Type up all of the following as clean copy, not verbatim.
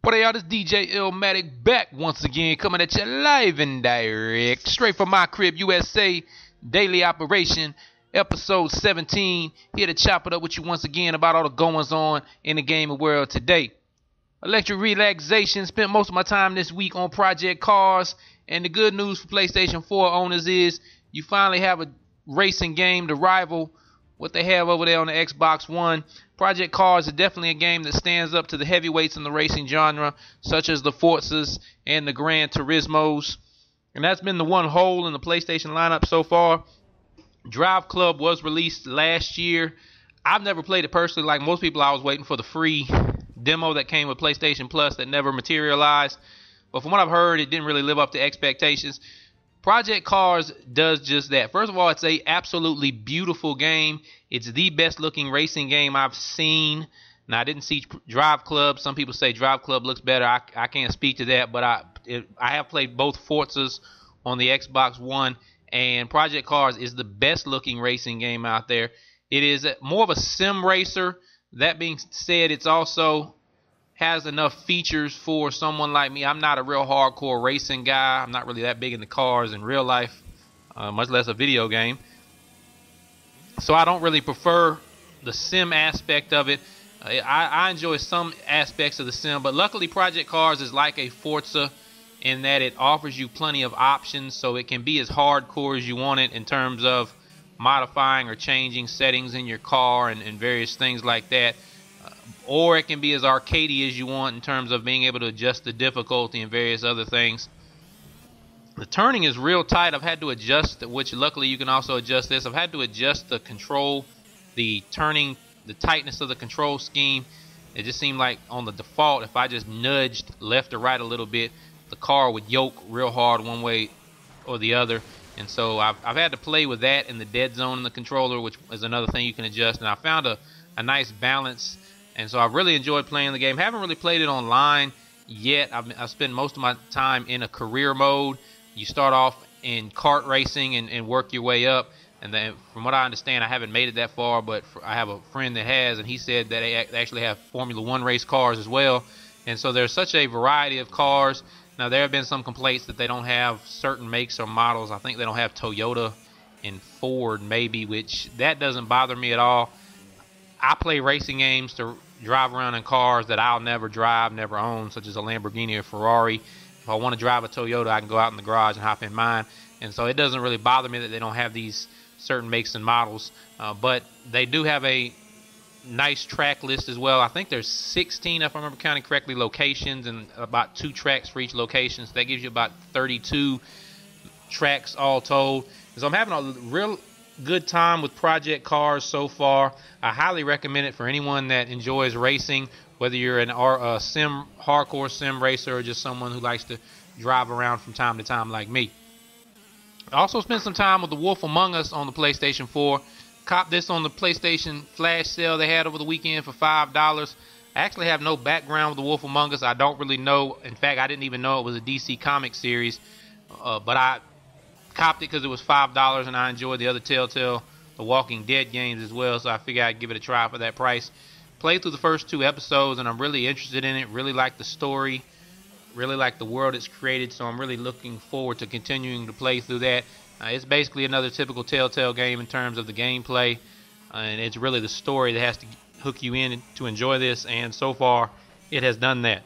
What are y'all? This DJ Illmatic back once again, coming at you live and direct, straight from my crib, USA, daily operation, episode 17. Here to chop it up with you once again about all the goings on in the gaming world today. Electric relaxation. Spent most of my time this week on Project Cars, and the good news for PlayStation 4 owners is you finally have a racing game to rival what they have over there on the Xbox One. Project Cars is definitely a game that stands up to the heavyweights in the racing genre, such as the Forzas and the Gran Turismos. And that's been the one hole in the PlayStation lineup so far. Drive Club was released last year. I've never played it personally. Like most people, I was waiting for the free demo that came with PlayStation Plus that never materialized. But from what I've heard, it didn't really live up to expectations. Project Cars does just that. First of all, it's a absolutely beautiful game. It's the best looking racing game I've seen. Now, I didn't see Drive Club. Some people say Drive Club looks better. I can't speak to that, but I have played both Forzas on the Xbox One, and Project Cars is the best looking racing game out there. It is more of a sim racer. That being said, it's also has enough features for someone like me. I'm not a real hardcore racing guy. I'm not really that big into cars in real life, much less a video game. So I don't really prefer the sim aspect of it. I enjoy some aspects of the sim, but luckily Project Cars is like a Forza in that it offers you plenty of options, so it can be as hardcore as you want it in terms of modifying or changing settings in your car and various things like that. Or it can be as arcadey as you want in terms of being able to adjust the difficulty and various other things. The turning is real tight. I've had to adjust, which luckily you can also adjust this. I've had to adjust the control, the turning, the tightness of the control scheme. It just seemed like on the default, if I just nudged left or right a little bit, the car would yoke real hard one way or the other. And so I've had to play with that in the dead zone in the controller, which is another thing you can adjust. And I found a nice balance. And so I've really enjoyed playing the game. Haven't really played it online yet. I've spent most of my time in a career mode. You start off in kart racing and work your way up. And then from what I understand, I haven't made it that far, but I have a friend that has, and he said that they actually have Formula One race cars as well. And so there's such a variety of cars. Now, there have been some complaints that they don't have certain makes or models. I think they don't have Toyota and Ford maybe, which that doesn't bother me at all. I play racing games to drive around in cars that I'll never drive, never own, such as a Lamborghini or Ferrari. If I want to drive a Toyota, I can go out in the garage and hop in mine. And so it doesn't really bother me that they don't have these certain makes and models. But they do have a nice track list as well. I think there's 16, if I remember counting correctly, locations and about 2 tracks for each location. So that gives you about 32 tracks all told. So I'm having a real good time with Project Cars so far. I highly recommend it for anyone that enjoys racing, whether you're a hardcore sim racer or just someone who likes to drive around from time to time like me. I also spent some time with The Wolf Among Us on the PlayStation 4. Copped this on the PlayStation flash sale they had over the weekend for $5. I actually have no background with The Wolf Among Us. I don't really know. In fact, I didn't even know it was a DC comic series, but I copped it because it was $5, and I enjoyed the other Telltale The Walking Dead games as well, so I figured I'd give it a try for that price. Played through the first 2 episodes, and I'm really interested in it. Really like the story, really like the world it's created, so I'm really looking forward to continuing to play through that. It's basically another typical Telltale game in terms of the gameplay, and it's really the story that has to hook you in to enjoy this, and so far it has done that.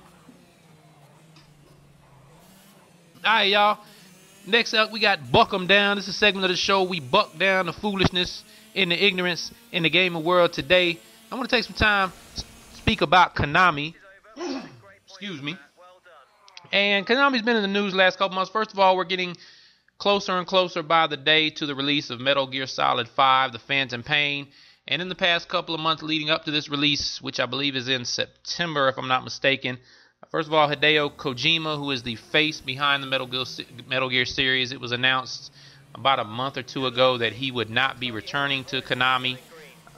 Alright, y'all. Next up, we got Buck 'em Down. This is a segment of the show. We buck down the foolishness and the ignorance in the gaming world today. I want to take some time to speak about Konami. Excuse me. And Konami's been in the news the last couple months. First of all, we're getting closer and closer by the day to the release of Metal Gear Solid 5, The Phantom Pain. And in the past couple of months leading up to this release, which I believe is in September if I'm not mistaken, first of all, Hideo Kojima, who is the face behind the Metal Gear series, it was announced about a month or 2 ago that he would not be returning to Konami.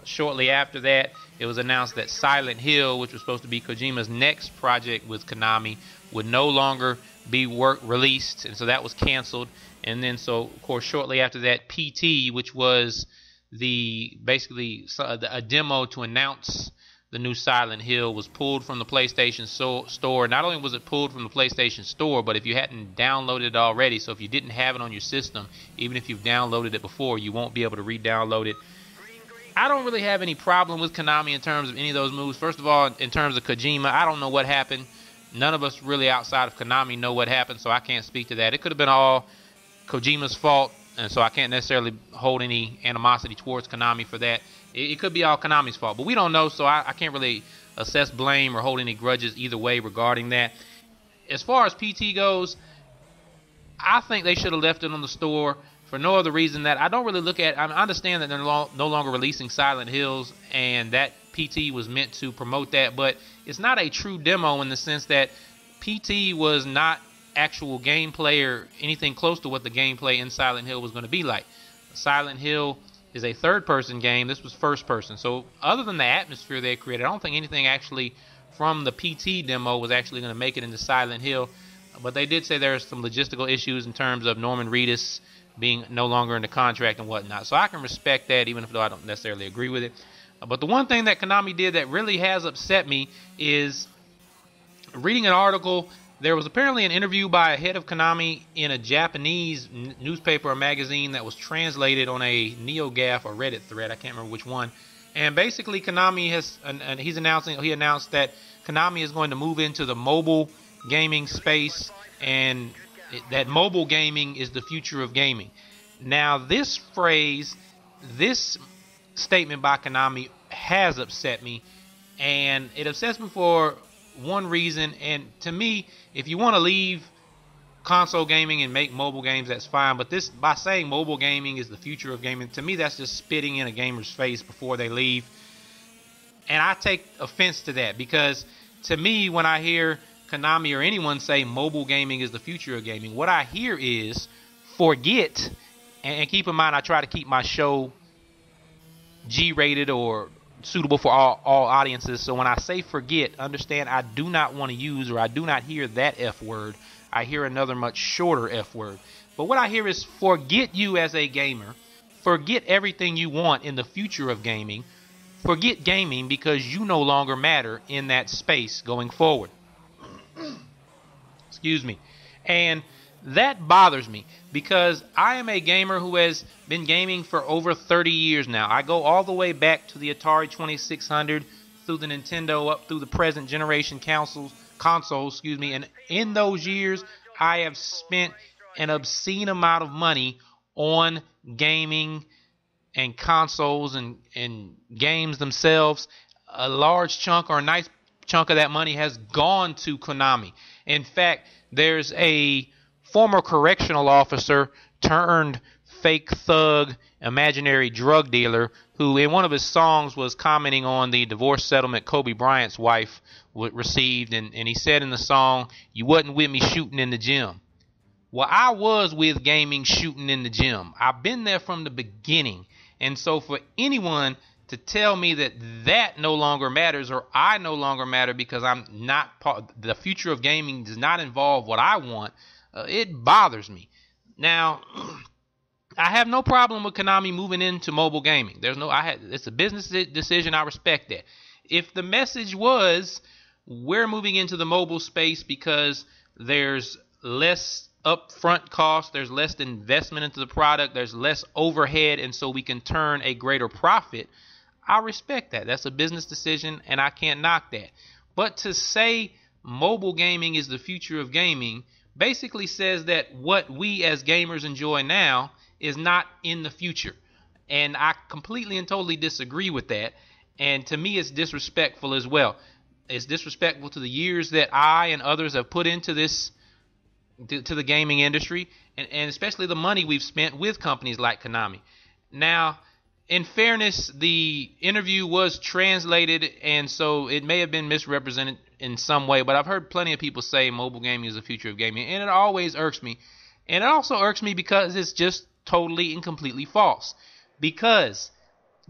Shortly after that, it was announced that Silent Hill, which was supposed to be Kojima's next project with Konami, would no longer be released, and so that was canceled. And then, so of course, shortly after that, PT, which was basically a demo to announce the the new Silent Hill was pulled from the PlayStation store. Not only was it pulled from the PlayStation store, but if you hadn't downloaded it already, so if you didn't have it on your system, even if you've downloaded it before, you won't be able to re-download it. I don't really have any problem with Konami in terms of any of those moves. First of all, in terms of Kojima, I don't know what happened. None of us really outside of Konami know what happened, so I can't speak to that. It could have been all Kojima's fault, and so I can't necessarily hold any animosity towards Konami for that. It could be all Konami's fault, but we don't know, so I can't really assess blame or hold any grudges either way regarding that. As far as PT goes, I think they should have left it on the store for no other reason that I don't really look at. I understand that they're no longer releasing Silent Hills, and that PT was meant to promote that, but it's not a true demo in the sense that PT was not actual gameplay or anything close to what the gameplay in Silent Hill was going to be like. Silent Hill is a third-person game. This was first-person. So other than the atmosphere they created, I don't think anything actually from the PT demo was actually going to make it into Silent Hill. But they did say there's some logistical issues in terms of Norman Reedus being no longer in the contract and whatnot. So I can respect that, even if though I don't necessarily agree with it. But the one thing that Konami did that really has upset me is reading an article. There was apparently an interview by a head of Konami in a Japanese newspaper or magazine that was translated on a NeoGAF or Reddit thread. I can't remember which one. And basically Konami has, and he announced that Konami is going to move into the mobile gaming space, and that mobile gaming is the future of gaming. Now this phrase, this statement by Konami has upset me, and it upsets me for one reason. And to me, if you want to leave console gaming and make mobile games, that's fine, but this, by saying mobile gaming is the future of gaming, to me that's just spitting in a gamer's face before they leave. And I take offense to that, because to me, when I hear Konami or anyone say mobile gaming is the future of gaming, what I hear is forget, and keep in mind I try to keep my show G-rated or suitable for all audiences, so when I say forget, understand I do not want to use, or I do not hear that F word. I hear another much shorter F word. But what I hear is forget you as a gamer, forget everything you want in the future of gaming, forget gaming, because you no longer matter in that space going forward. Excuse me. And that bothers me, because I am a gamer who has been gaming for over 30 years now. I go all the way back to the Atari 2600, through the Nintendo, up through the present generation consoles, and in those years I have spent an obscene amount of money on gaming and consoles and games themselves. A large chunk, or a nice chunk, of that money has gone to Konami. In fact, there's a former correctional officer turned fake thug, imaginary drug dealer, who in one of his songs was commenting on the divorce settlement Kobe Bryant's wife received, and he said in the song, "You wasn't with me shooting in the gym." Well, I was with gaming shooting in the gym. I've been there from the beginning. And so for anyone to tell me that that no longer matters, or I no longer matter because I'm not part, the future of gaming does not involve what I want, it bothers me. Now, I have no problem with Konami moving into mobile gaming. It's a business decision. I respect that. If the message was, we're moving into the mobile space because there's less upfront cost, there's less investment into the product, there's less overhead, and so we can turn a greater profit, I respect that. That's a business decision, and I can't knock that. But to say mobile gaming is the future of gaming basically says that what we as gamers enjoy now is not in the future. And I completely and totally disagree with that. And to me, it's disrespectful as well. It's disrespectful to the years that I and others have put into this, to the gaming industry, and especially the money we've spent with companies like Konami. Now, in fairness, the interview was translated, and so it may have been misrepresented in some way, but I've heard plenty of people say mobile gaming is the future of gaming, and it always irks me. And it also irks me because it's just totally and completely false. Because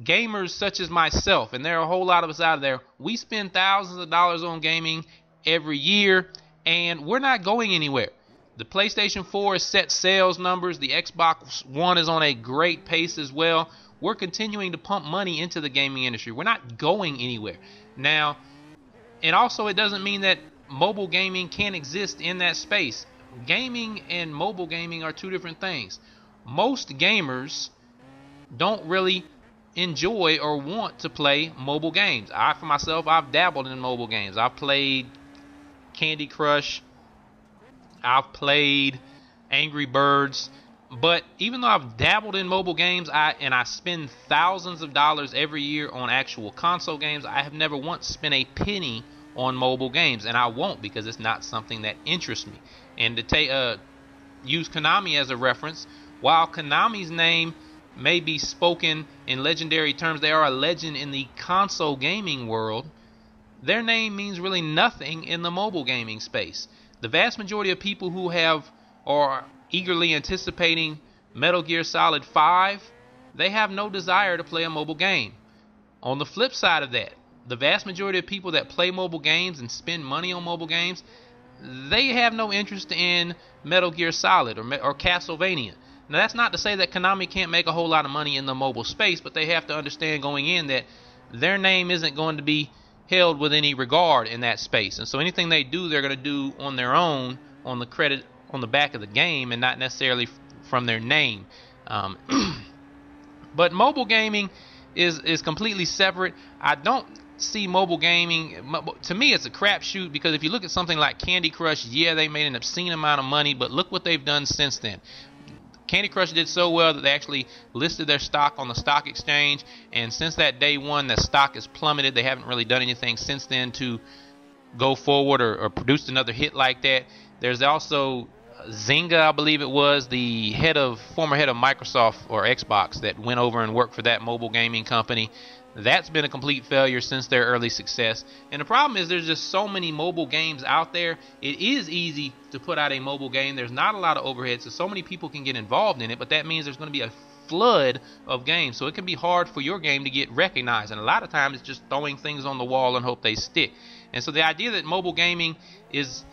gamers such as myself, and there are a whole lot of us out there, we spend thousands of dollars on gaming every year, and we're not going anywhere. The PlayStation 4 has set sales numbers. The Xbox One is on a great pace as well. we're continuing to pump money into the gaming industry. We're not going anywhere. Now, and also it doesn't mean that mobile gaming can't exist in that space. Gaming and mobile gaming are two different things. Most gamers don't really enjoy or want to play mobile games. For myself, I've dabbled in mobile games. I've played Candy Crush. I've played Angry Birds. But even though I've dabbled in mobile games, I spend thousands of dollars every year on actual console games, I have never once spent a penny on mobile games, and I won't, because it's not something that interests me. And to use Konami as a reference, while Konami's name may be spoken in legendary terms, they are a legend in the console gaming world, their name means really nothing in the mobile gaming space. The vast majority of people who are eagerly anticipating Metal Gear Solid 5, they have no desire to play a mobile game. On the flip side of that, the vast majority of people that play mobile games and spend money on mobile games, they have no interest in Metal Gear Solid or Castlevania. Now, that's not to say that Konami can't make a whole lot of money in the mobile space, but they have to understand going in that their name isn't going to be held with any regard in that space. And so anything they do, they're going to do on their own, on the credit on the back of the game, and not necessarily from their name. But mobile gaming is completely separate. I don't see mobile gaming, to me it's a crapshoot, because if you look at something like Candy Crush, yeah, they made an obscene amount of money, but look what they've done since then. Candy Crush did so well that they actually listed their stock on the stock exchange, and since that day one, the stock has plummeted. They haven't really done anything since then to go forward or produce another hit like that. There's also Zynga, I believe it was, the former head of Microsoft or Xbox, that went over and worked for that mobile gaming company. That's been a complete failure since their early success. And the problem is there's just so many mobile games out there. It is easy to put out a mobile game. There's not a lot of overhead, so many people can get involved in it, but that means there's going to be a flood of games. So it can be hard for your game to get recognized. And a lot of times it's just throwing things on the wall and hope they stick. And so the idea that mobile gaming is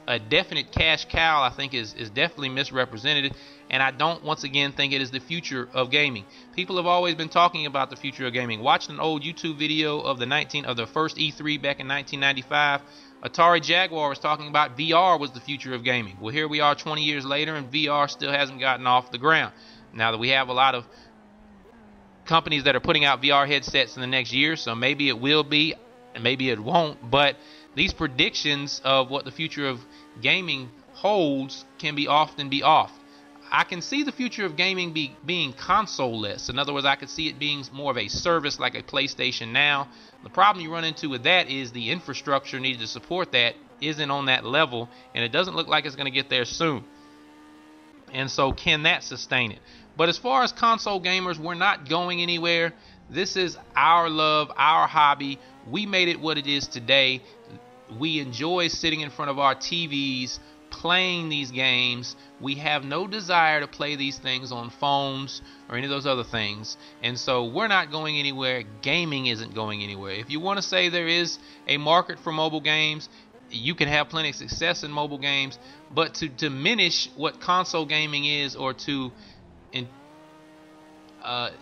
a definite cash cow, I think is definitely misrepresented. And I don't, once again, think it is the future of gaming. People have always been talking about the future of gaming. Watching an old YouTube video of the first E3 back in 1995, Atari Jaguar was talking about VR was the future of gaming. Well, here we are 20 years later, and VR still hasn't gotten off the ground. Now that we have a lot of companies that are putting out VR headsets in the next year, so maybe it will be, and maybe it won't, but these predictions of what the future of gaming holds can often be off. I can see the future of gaming being console-less. In other words, I could see it being more of a service like a PlayStation Now. The problem you run into with that is the infrastructure needed to support that isn't on that level, and it doesn't look like it's going to get there soon. And so can that sustain it? But as far as console gamers, we're not going anywhere. This is our love, our hobby. We made it what it is today. We enjoy sitting in front of our TVs, playing these games. We have no desire to play these things on phones or any of those other things. And so we're not going anywhere. Gaming isn't going anywhere. If you want to say there is a market for mobile games, you can have plenty of success in mobile games, but to diminish what console gaming is, or to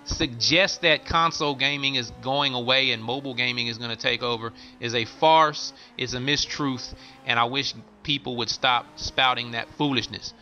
suggest that console gaming is going away and mobile gaming is going to take over, is a farce. It's a mistruth, and I wish people would stop spouting that foolishness.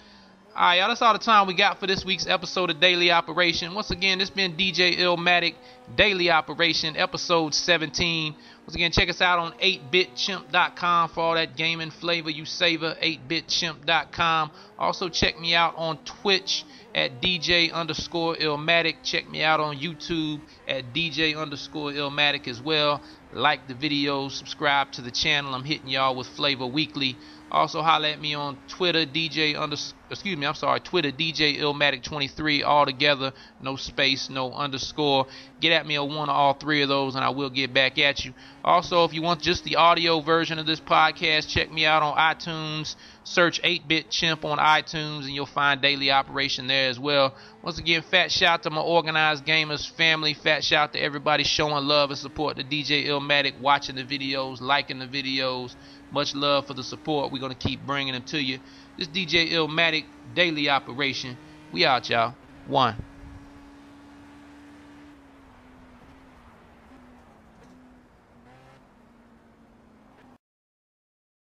Alright, y'all, that's all the time we got for this week's episode of Daily Operation. Once again, this has been DJ Illmatic, Daily Operation, episode 17. Once again, check us out on 8bitchimp.com for all that gaming flavor you savor, 8bitchimp.com. Also, check me out on Twitch at DJ_Illmatic. Check me out on YouTube at DJ_Illmatic as well. Like the videos, subscribe to the channel. I'm hitting y'all with flavor weekly. Also, holler at me on Twitter, Twitter DJ Illmatic23, all together, no space, no underscore. Get at me on one of all three of those, and I will get back at you. Also, if you want just the audio version of this podcast, check me out on iTunes. Search 8-Bit Chimp on iTunes, and you'll find Daily Operation there as well. Once again, fat shout to my Organized Gamers family. Fat shout to everybody showing love and support to DJ Illmatic, watching the videos, liking the videos. Much love for the support. We're going to keep bringing them to you. This DJ Illmatic, Daily Operation. We out, y'all. One.